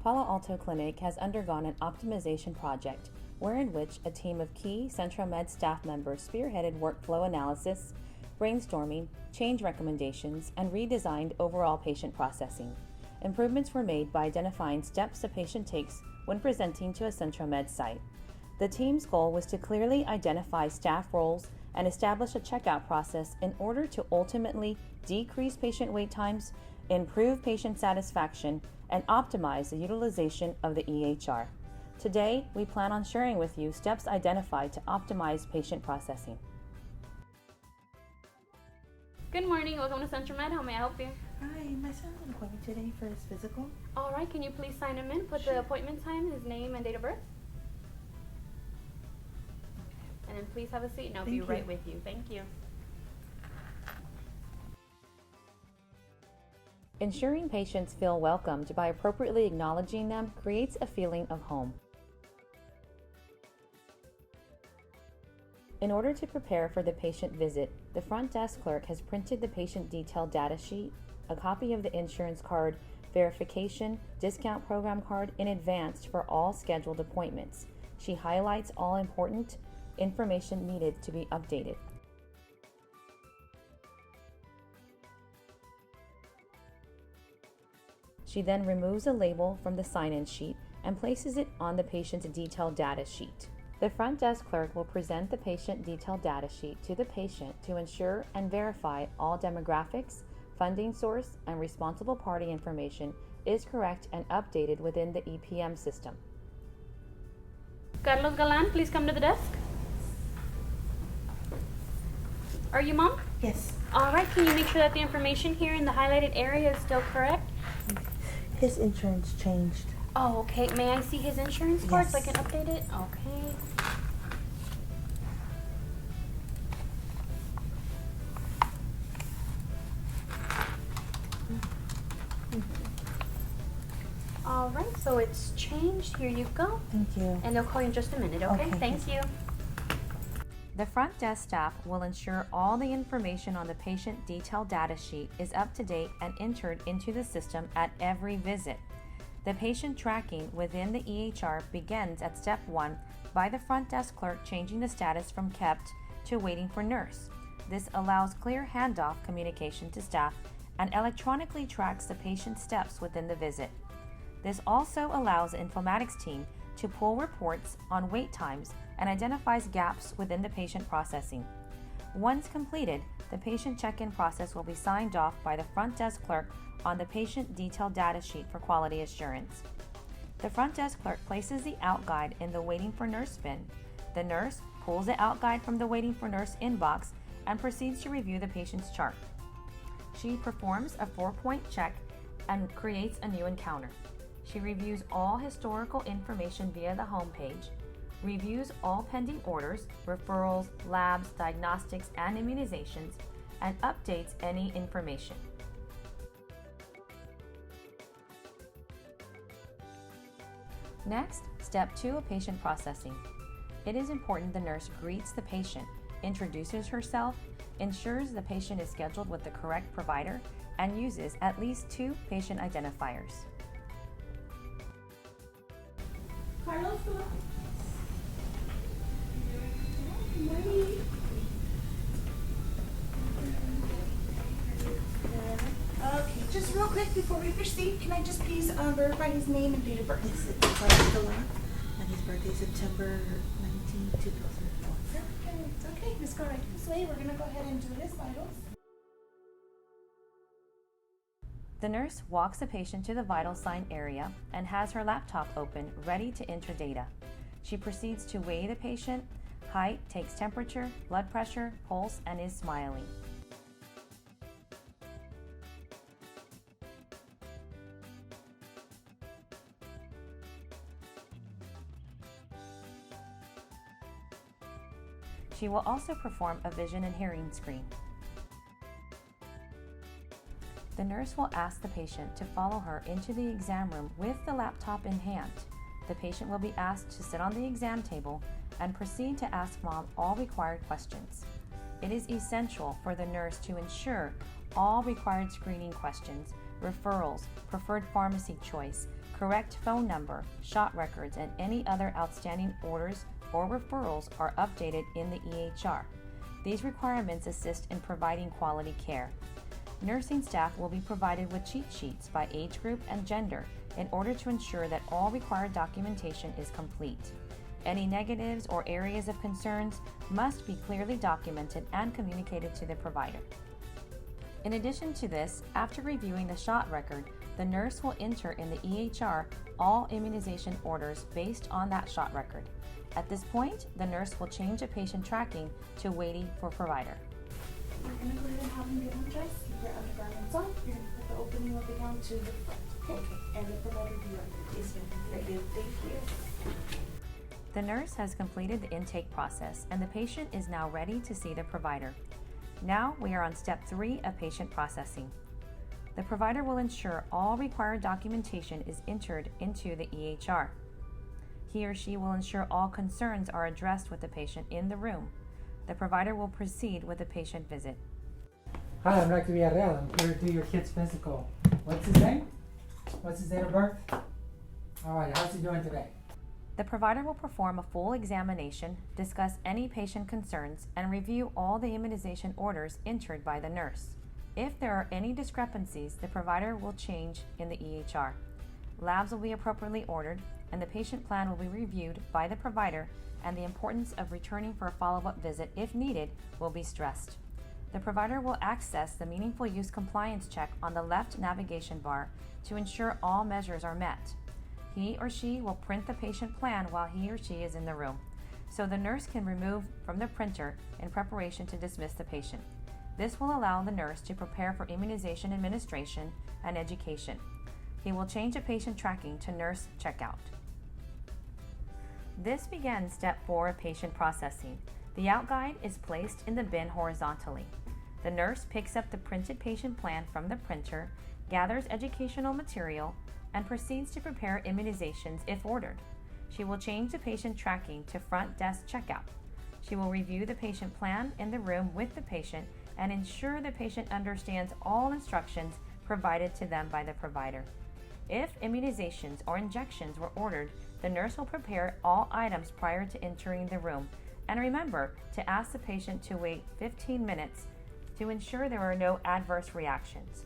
Palo Alto Clinic has undergone an optimization project wherein which a team of key CentroMed staff members spearheaded workflow analysis, brainstorming, change recommendations, and redesigned overall patient processing. Improvements were made by identifying steps a patient takes when presenting to a CentroMed site. The team's goal was to clearly identify staff roles and establish a checkout process in order to ultimately decrease patient wait times, improve patient satisfaction, and optimize the utilization of the EHR. Today, we plan on sharing with you steps identified to optimize patient processing. Good morning, welcome to CentroMed. How may I help you? Hi, my son has an appointment today for his physical. All right, can you please sign him in? Put Sure. the appointment time, his name, and date of birth. And then please have a seat and I'll be Thank right you. with you. Thank you. Ensuring patients feel welcomed by appropriately acknowledging them creates a feeling of home. In order to prepare for the patient visit, the front desk clerk has printed the patient detail data sheet, a copy of the insurance card, verification, discount program card in advance for all scheduled appointments. She highlights all important information needed to be updated. She then removes a label from the sign-in sheet and places it on the patient's detailed data sheet. The front desk clerk will present the patient detailed data sheet to the patient to ensure and verify all demographics, funding source, and responsible party information is correct and updated within the EPM system. Carlos Galan, please come to the desk. Are you mom? Yes. All right, can you make sure that the information here in the highlighted area is still correct? His insurance changed. Oh, okay. May I see his insurance card so I Yes. can update it? Okay. All right, so it's changed. Here you go. Thank you. And they'll call you in just a minute, okay? Okay, Thank you. The front desk staff will ensure all the information on the patient detail data sheet is up to date and entered into the system at every visit. The patient tracking within the EHR begins at step 1 by the front desk clerk changing the status from kept to waiting for nurse. This allows clear handoff communication to staff and electronically tracks the patient's steps within the visit. This also allows the informatics team to pull reports on wait times and identifies gaps within the patient processing. Once completed, the patient check-in process will be signed off by the front desk clerk on the patient detailed data sheet for quality assurance. The front desk clerk places the out guide in the waiting for nurse bin. The nurse pulls the out guide from the waiting for nurse inbox and proceeds to review the patient's chart. She performs a 4-point check and creates a new encounter. She reviews all historical information via the homepage, reviews all pending orders, referrals, labs, diagnostics, and immunizations, and updates any information. Next, step 2 of patient processing. It is important the nurse greets the patient, introduces herself, ensures the patient is scheduled with the correct provider, and uses at least 2 patient identifiers. Carlos, come on. Okay, just real quick before we proceed, can I just please verify his name and date of birth? Yes, it's Carlos Galan, and his birthday is September 19, 2004. Perfect. Okay, let's go right this way. We're going to go ahead and do his vitals. The nurse walks the patient to the vital sign area and has her laptop open, ready to enter data. She proceeds to weigh the patient, height, takes temperature, blood pressure, pulse, and is smiling. She will also perform a vision and hearing screen. The nurse will ask the patient to follow her into the exam room with the laptop in hand. The patient will be asked to sit on the exam table and proceed to ask mom all required questions. It is essential for the nurse to ensure all required screening questions, referrals, preferred pharmacy choice, correct phone number, shot records, and any other outstanding orders or referrals are updated in the EHR. These requirements assist in providing quality care. Nursing staff will be provided with cheat sheets by age group and gender in order to ensure that all required documentation is complete. Any negatives or areas of concerns must be clearly documented and communicated to the provider. In addition to this, after reviewing the shot record, the nurse will enter in the EHR all immunization orders based on that shot record. At this point, the nurse will change the patient tracking to waiting for provider. We're going to go ahead and have them get undressed, keep their undergarments on. You're going to put the opening of the gown to the front. Okay. And the provider will be right there. Yes, ma'am. Very good. Thank you. The nurse has completed the intake process and the patient is now ready to see the provider. Now we are on step 3 of patient processing. The provider will ensure all required documentation is entered into the EHR. He or she will ensure all concerns are addressed with the patient in the room. The provider will proceed with the patient visit. Hi, I'm Dr. Villarreal. I'm here to do your kid's physical. What's his name? What's his date of birth? Alright, how's he doing today? The provider will perform a full examination, discuss any patient concerns, and review all the immunization orders entered by the nurse. If there are any discrepancies, the provider will change in the EHR. Labs will be appropriately ordered, and the patient plan will be reviewed by the provider, and the importance of returning for a follow-up visit if needed will be stressed. The provider will access the Meaningful Use Compliance check on the left navigation bar to ensure all measures are met. He or she will print the patient plan while he or she is in the room, so the nurse can remove from the printer in preparation to dismiss the patient. This will allow the nurse to prepare for immunization administration and education. He will change the patient tracking to nurse checkout. This begins step 4 of patient processing. The out guide is placed in the bin horizontally. The nurse picks up the printed patient plan from the printer, gathers educational material, and proceeds to prepare immunizations if ordered. She will change the patient tracking to front desk checkout. She will review the patient plan in the room with the patient and ensure the patient understands all instructions provided to them by the provider. If immunizations or injections were ordered, the nurse will prepare all items prior to entering the room. And remember to ask the patient to wait 15 minutes to ensure there are no adverse reactions.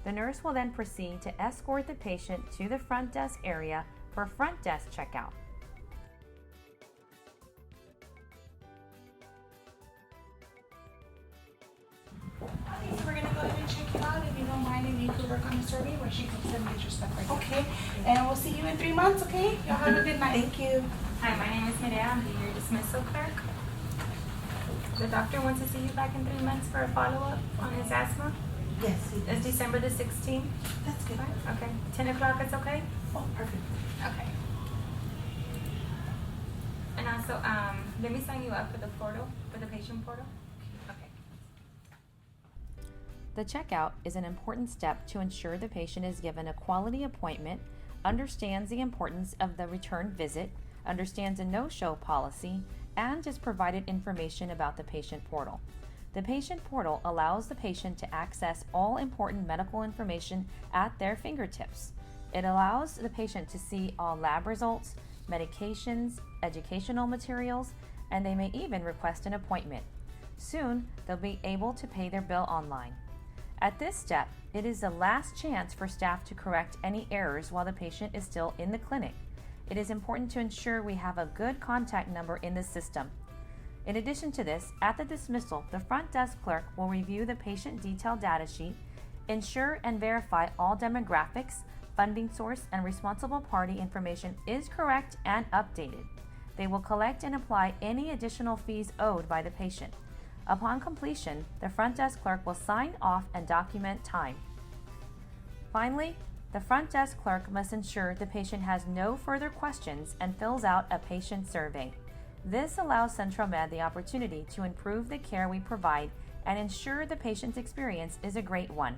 The nurse will then proceed to escort the patient to the front desk area for front desk checkout. Okay, so we're going to go ahead and check you out. If you don't mind, and you could work on the survey where she can send get your stuff right. Okay, and we'll see you in 3 months, okay? Y'all have a good night. Thank you. Hi, my name is Mireya. I'm the year dismissal clerk. The doctor wants to see you back in 3 months for a follow-up on his asthma. Yes, It's December the 16th. that's good. Okay. 10 o'clock, it's okay? Oh, perfect. Okay. And also, let me sign you up for the portal, for the patient portal. Okay. The checkout is an important step to ensure the patient is given a quality appointment, understands the importance of the return visit, understands a no-show policy, and is provided information about the patient portal. The patient portal allows the patient to access all important medical information at their fingertips. It allows the patient to see all lab results, medications, educational materials, and they may even request an appointment. Soon, they'll be able to pay their bill online. At this step, it is the last chance for staff to correct any errors while the patient is still in the clinic. It is important to ensure we have a good contact number in the system. In addition to this, at the dismissal, the front desk clerk will review the patient detail data sheet, ensure and verify all demographics, funding source, and responsible party information is correct and updated. They will collect and apply any additional fees owed by the patient. Upon completion, the front desk clerk will sign off and document time. Finally, the front desk clerk must ensure the patient has no further questions and fills out a patient survey. This allows Central Med the opportunity to improve the care we provide and ensure the patient's experience is a great one.